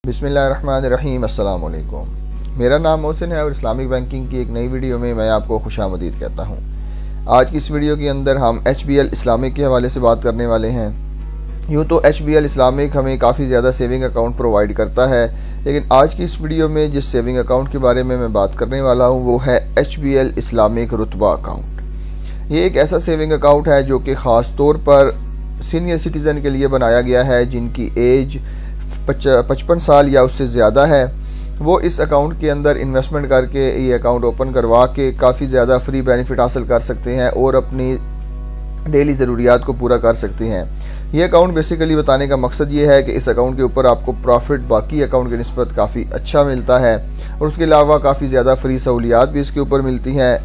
बिस्मिल्लाहिर्रहमानिर्रहीम। अस्सलाम वालेकुम। मेरा नाम मोहसिन है और इस्लामिक बैंकिंग की एक नई वीडियो में मैं आपको खुशामदीद कहता हूँ। आज की इस वीडियो के अंदर हम HBL इस्लामिक के हवाले से बात करने वाले हैं। यूँ तो HBL इस्लामिक हमें काफ़ी ज़्यादा सेविंग अकाउंट प्रोवाइड करता है, लेकिन आज की इस वीडियो में जिस सेविंग अकाउंट के बारे में मैं बात करने वाला हूँ वो है HBL इस्लामिक रुतबा अकाउंट। ये एक ऐसा सेविंग अकाउंट है जो कि ख़ास तौर पर सीनियर सिटीज़न के लिए बनाया गया है जिनकी एज 55 साल या उससे ज़्यादा है। वो इस अकाउंट के अंदर इन्वेस्टमेंट करके ये अकाउंट ओपन करवा के काफ़ी ज़्यादा फ्री बेनिफिट हासिल कर सकते हैं और अपनी डेली ज़रूरियात को पूरा कर सकते हैं। ये अकाउंट बेसिकली बताने का मकसद ये है कि इस अकाउंट के ऊपर आपको प्रॉफिट बाकी अकाउंट की निस्बत काफ़ी अच्छा मिलता है और उसके अलावा काफ़ी ज़्यादा फ्री सहूलियात भी इसके ऊपर मिलती हैं।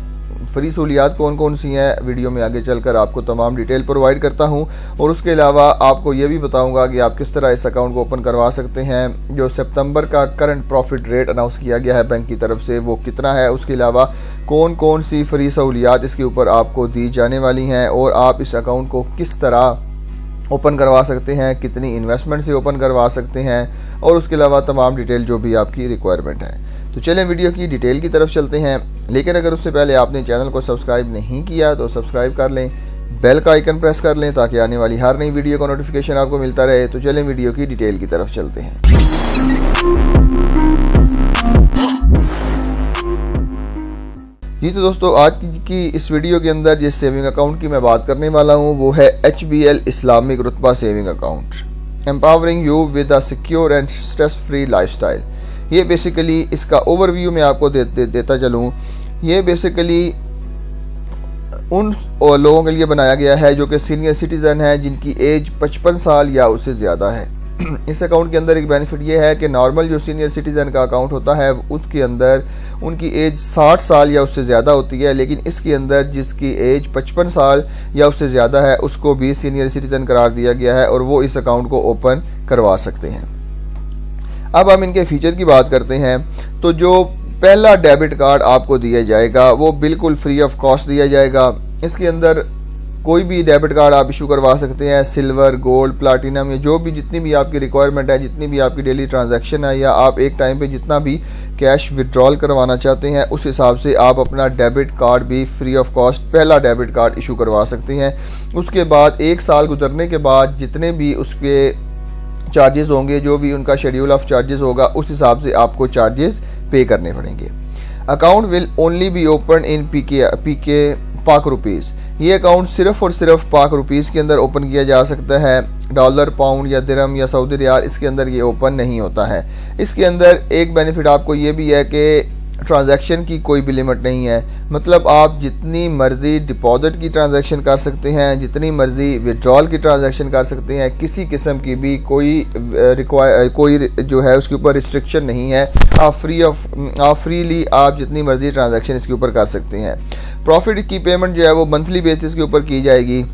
फ्री सहूलियात कौन कौन सी हैं वीडियो में आगे चलकर आपको तमाम डिटेल प्रोवाइड करता हूं और उसके अलावा आपको ये भी बताऊंगा कि आप किस तरह इस अकाउंट को ओपन करवा सकते हैं। जो सितंबर का करंट प्रॉफिट रेट अनाउंस किया गया है बैंक की तरफ से वो कितना है, उसके अलावा कौन कौन सी फ्री सहूलियात इसके ऊपर आपको दी जाने वाली हैं और आप इस अकाउंट को किस तरह ओपन करवा सकते हैं, कितनी इन्वेस्टमेंट से ओपन करवा सकते हैं और उसके अलावा तमाम डिटेल जो भी आपकी रिक्वायरमेंट है। तो चलें वीडियो की डिटेल की तरफ चलते हैं, लेकिन अगर उससे पहले आपने चैनल को सब्सक्राइब नहीं किया तो सब्सक्राइब कर लें, बेल का आइकन प्रेस कर लें ताकि आने वाली हर नई वीडियो का नोटिफिकेशन आपको मिलता रहे। तो चलें वीडियो की डिटेल की तरफ चलते हैं। जी तो दोस्तों, आज की इस वीडियो के अंदर जिस सेविंग अकाउंट की मैं बात करने वाला हूँ वो है HBL इस्लामिक रुतबा saving account, empowering you with a secure and stress free lifestyle. ये बेसिकली इसका ओवरव्यू मैं आपको देता चलूँ। ये बेसिकली उन लोगों के लिए बनाया गया है जो कि सीनियर सिटीज़न है जिनकी एज 55 साल या उससे ज़्यादा है। इस अकाउंट के अंदर एक बेनिफिट ये है कि नॉर्मल जो सीनियर सिटीज़न का अकाउंट होता है उसके अंदर उनकी एज 60 साल या उससे ज़्यादा होती है, लेकिन इसके अंदर जिसकी एज 55 साल या उससे ज़्यादा है उसको भी सीनियर सिटीज़न करार दिया गया है और वो इस अकाउंट को ओपन करवा सकते हैं। अब हम इनके फीचर की बात करते हैं। तो जो पहला डेबिट कार्ड आपको दिया जाएगा वो बिल्कुल फ्री ऑफ कॉस्ट दिया जाएगा। इसके अंदर कोई भी डेबिट कार्ड आप इशू करवा सकते हैं, सिल्वर, गोल्ड, प्लाटिनम, या जो भी जितनी भी आपकी रिक्वायरमेंट है, जितनी भी आपकी डेली ट्रांजैक्शन है या आप एक टाइम पे जितना भी कैश विड्रॉल करवाना चाहते हैं उस हिसाब से आप अपना डेबिट कार्ड भी फ्री ऑफ कॉस्ट पहला डेबिट कार्ड इशू करवा सकते हैं। उसके बाद 1 साल गुजरने के बाद जितने भी उसके चार्जेस होंगे, जो भी उनका शेड्यूल ऑफ चार्जेस होगा उस हिसाब से आपको चार्जेस पे करने पड़ेंगे। Account will only be open in PK Pak rupees. ये अकाउंट सिर्फ और सिर्फ पाक रुपीज़ के अंदर ओपन किया जा सकता है। डॉलर, पाउंड या दिरहम या सऊदी रियाल इसके अंदर ये ओपन नहीं होता है। इसके अंदर एक बेनिफिट आपको ये भी है कि ट्रांजैक्शन की कोई भी लिमिट नहीं है, मतलब आप जितनी मर्ज़ी डिपॉजिट की ट्रांजैक्शन कर सकते हैं, जितनी मर्ज़ी विड्रॉल की ट्रांजैक्शन कर सकते हैं। किसी किस्म की भी कोई जो है उसके ऊपर रिस्ट्रिक्शन नहीं है। आप फ्रीली आप जितनी मर्ज़ी ट्रांजैक्शन इसके ऊपर कर सकते हैं। प्रॉफिट की पेमेंट जो है वो मंथली बेसिस के ऊपर की जाएगी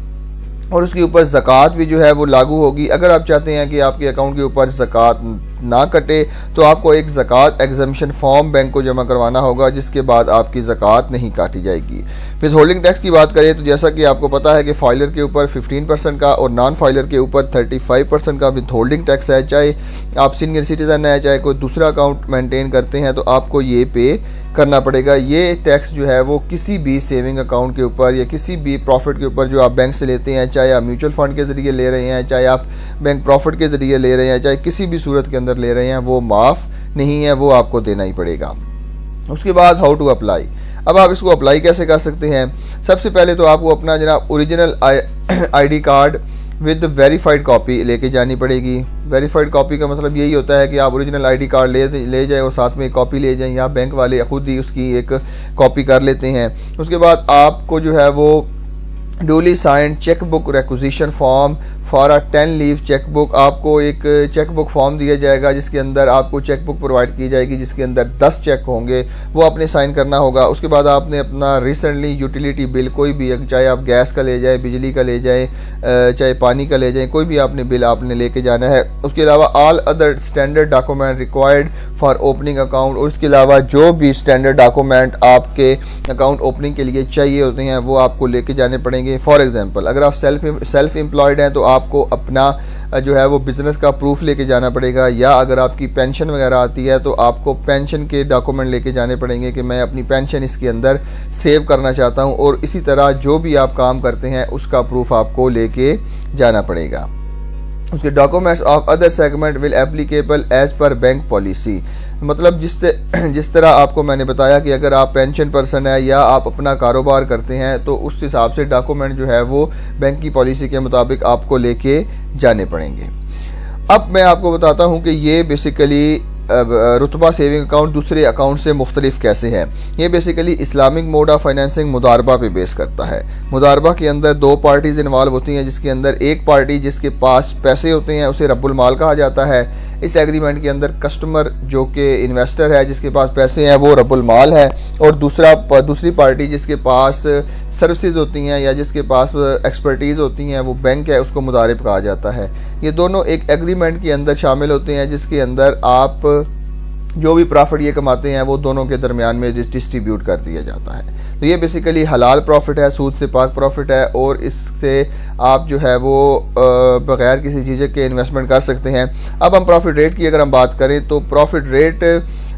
और उसके ऊपर ज़कात भी जो है वो लागू होगी। अगर आप चाहते हैं कि आपके अकाउंट के ऊपर ज़कात ना कटे तो आपको एक ज़कात एग्जम्पशन फॉर्म बैंक को जमा करवाना होगा, जिसके बाद आपकी ज़कात नहीं काटी जाएगी। फिर होल्डिंग टैक्स की बात करें तो जैसा कि आपको पता है कि फाइलर के ऊपर 15% का और नॉन फाइलर के ऊपर 35% का विद होल्डिंग टैक्स है। चाहे आप सीनियर सिटीज़न है, चाहे कोई दूसरा अकाउंट मेंटेन करते हैं तो आपको ये पे करना पड़ेगा। ये टैक्स जो है वो किसी भी सेविंग अकाउंट के ऊपर या किसी भी प्रॉफिट के ऊपर जो आप बैंक से लेते हैं, चाहे आप म्यूचुअल फंड के ज़रिए ले रहे हैं, चाहे आप बैंक प्रॉफिट के ज़रिए ले रहे हैं, चाहे किसी भी सूरत के अंदर ले रहे हैं, वो माफ़ नहीं है, वो आपको देना ही पड़ेगा। उसके बाद हाउ टू अप्लाई। अब आप इसको अप्लाई कैसे कर सकते हैं? सबसे पहले तो आपको अपना जनाब original ID card with verified copy लेके जानी पड़ेगी। वेरीफाइड कॉपी का मतलब यही होता है कि आप ओरिजिनल ID कार्ड ले जाएं और साथ में एक कॉपी ले जाएं, या बैंक वाले खुद ही उसकी एक कॉपी कर लेते हैं। उसके बाद आपको जो है वो duly signed cheque book requisition form for a 10 leave cheque book, आपको एक चेक बुक फॉर्म दिया जाएगा जिसके अंदर आपको चेक बुक प्रोवाइड की जाएगी जिसके अंदर 10 चेक होंगे, वो आपने साइन करना होगा। उसके बाद आपने अपना रिसेंटली यूटिलिटी बिल कोई भी, चाहे आप गैस का ले जाएं, बिजली का ले जाएं, चाहे पानी का ले जाएं, कोई भी आपने बिल आपने लेके जाना है। उसके अलावा all other standard document required for opening account, और उसके अलावा जो भी स्टैंडर्ड डॉक्यूमेंट आपके अकाउंट ओपनिंग के लिए चाहिए होते हैं वो आपको लेके जाने पड़ेंगे। पड़ेंगे। फॉर एग्जांपल अगर आप सेल्फ एम्प्लॉयड हैं तो आपको अपना जो है वो बिज़नेस का प्रूफ लेके जाना पड़ेगा, या अगर आपकी पेंशन वगैरह आती है तो आपको पेंशन के डॉक्यूमेंट लेके जाने पड़ेंगे कि मैं अपनी पेंशन इसके अंदर सेव करना चाहता हूँ। और इसी तरह जो भी आप काम करते हैं उसका प्रूफ आपको लेके जाना पड़ेगा। उसके documents of other segment will applicable as per bank policy, मतलब जिस तरह आपको मैंने बताया कि अगर आप पेंशन पर्सन है या आप अपना कारोबार करते हैं तो उस हिसाब से डॉक्यूमेंट जो है वो बैंक की पॉलिसी के मुताबिक आपको लेके जाने पड़ेंगे। अब मैं आपको बताता हूँ कि ये बेसिकली रुतबा सेविंग अकाउंट दूसरे अकाउंट से मुख्तलिफ कैसे है। ये basically Islamic mode of financing मुदारबा पे बेस करता है। मुदारबा के अंदर दो पार्टीज़ इन्वॉल्व होती हैं, जिसके अंदर एक पार्टी जिसके पास पैसे होते हैं उसे रब्बुल माल कहा जाता है। इस एग्रीमेंट के अंदर कस्टमर जो कि इन्वेस्टर है जिसके पास पैसे हैं वो रब्बुल माल है, और दूसरी पार्टी जिसके पास सर्विसेज होती हैं या जिसके पास एक्सपर्टीज़ होती हैं वो बैंक है, उसको मुदारिब कहा जाता है। ये दोनों एक एग्रीमेंट के अंदर शामिल होते हैं जिसके अंदर आप जो भी प्रॉफिट ये कमाते हैं वो दोनों के दरमियान में डिस्ट्रीब्यूट कर दिया जाता है। तो ये बेसिकली हलाल प्रॉफिट है, सूद से पाक प्रॉफिट है, और इससे आप जो है वो बग़ैर किसी चीज़ के इन्वेस्टमेंट कर सकते हैं। अब हम प्रॉफिट रेट की अगर हम बात करें तो प्रॉफिट रेट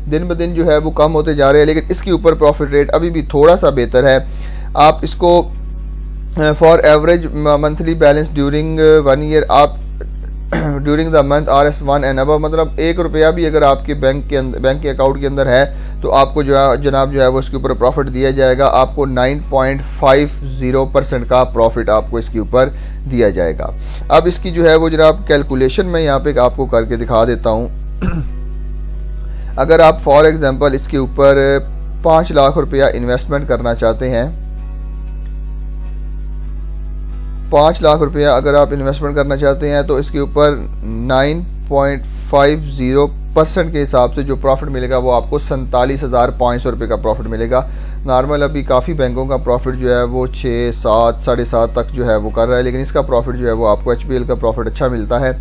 दिन ब दिन जो है वो कम होते जा रहे हैं, लेकिन इसके ऊपर प्रॉफिट रेट अभी भी थोड़ा सा बेहतर है। आप इसको for average monthly balance during 1 year आप during the month RS1 and above, मतलब ₹1 भी अगर आपके बैंक के अकाउंट के अंदर है तो आपको जो है जनाब जो है वो इसके ऊपर प्रॉफिट दिया जाएगा। आपको 9.50% का प्रॉफिट आपको इसके ऊपर दिया जाएगा। अब इसकी जो है वो जनाब कैलकुलेशन मैं यहाँ पे आपको करके दिखा देता हूँ। अगर आप फॉर एग्जांपल इसके ऊपर 5 लाख रुपया इन्वेस्टमेंट करना चाहते हैं, 5 लाख रुपया अगर आप इन्वेस्टमेंट करना चाहते हैं तो इसके ऊपर 9.50% के हिसाब से जो प्रॉफिट मिलेगा वो आपको 47,500 रुपये का प्रॉफिट मिलेगा। नॉर्मल अभी काफ़ी बैंकों का प्रॉफिट जो है वो 6, 7, 7.5 तक जो है वो कर रहा है, लेकिन इसका प्रॉफिट जो है वो आपको HBL का प्रॉफिट अच्छा मिलता है।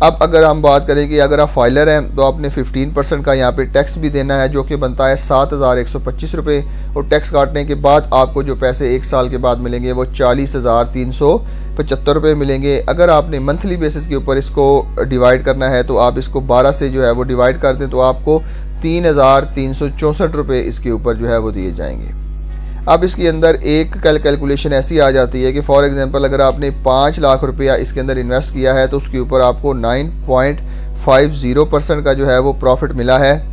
अब अगर हम बात करें कि अगर आप फाइलर हैं तो आपने 15% का यहाँ पे टैक्स भी देना है, जो कि बनता है 7,125 रुपये, और टैक्स काटने के बाद आपको जो पैसे 1 साल के बाद मिलेंगे वो 40,375 रुपये मिलेंगे। अगर आपने मंथली बेसिस के ऊपर इसको डिवाइड करना है तो आप इसको 12 से जो है वो डिवाइड कर दें तो आपको 3,364 रुपये इसके ऊपर जो है वो दिए जाएंगे। अब इसके अंदर एक कैलकुलेशन ऐसी आ जाती है कि फॉर एग्जांपल अगर आपने 5 लाख रुपया इसके अंदर इन्वेस्ट किया है तो उसके ऊपर आपको 9.50% का जो है वो प्रॉफिट मिला है।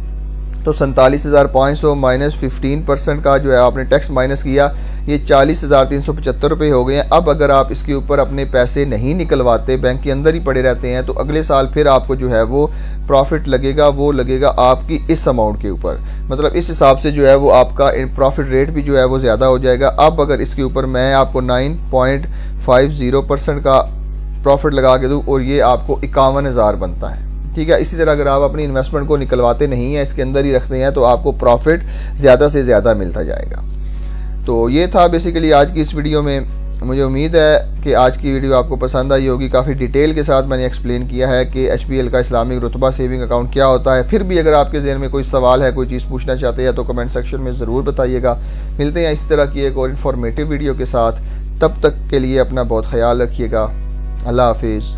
तो 47,500 माइनस 15% का जो है आपने टैक्स माइनस किया, ये 40,375 रुपये हो गए हैं। अब अगर आप इसके ऊपर अपने पैसे नहीं निकलवाते, बैंक के अंदर ही पड़े रहते हैं, तो अगले साल फिर आपको जो है वो प्रॉफिट लगेगा, वो लगेगा आपकी इस अमाउंट के ऊपर। मतलब इस हिसाब से जो है वो आपका प्रॉफिट रेट भी जो है वो ज़्यादा हो जाएगा। अब अगर इसके ऊपर मैं आपको 9.50% का प्रॉफिट लगा के दूँ और ये आपको 51,000 बनता है, ठीक है। इसी तरह अगर आप अपनी इन्वेस्टमेंट को निकलवाते नहीं हैं, इसके अंदर ही रखते हैं, तो आपको प्रॉफिट ज़्यादा से ज़्यादा मिलता जाएगा। तो ये था बेसिकली आज की इस वीडियो में। मुझे उम्मीद है कि आज की वीडियो आपको पसंद आई होगी। काफ़ी डिटेल के साथ मैंने एक्सप्लेन किया है कि HBL का इस्लामिक रुतबा सेविंग अकाउंट क्या होता है। फिर भी अगर आपके ज़हन में कोई सवाल है, कोई चीज़ पूछना चाहते हैं तो कमेंट सेक्शन में ज़रूर बताइएगा। मिलते हैं इसी तरह की एक और इन्फॉर्मेटिव वीडियो के साथ। तब तक के लिए अपना बहुत ख्याल रखिएगा। अल्लाह हाफिज़।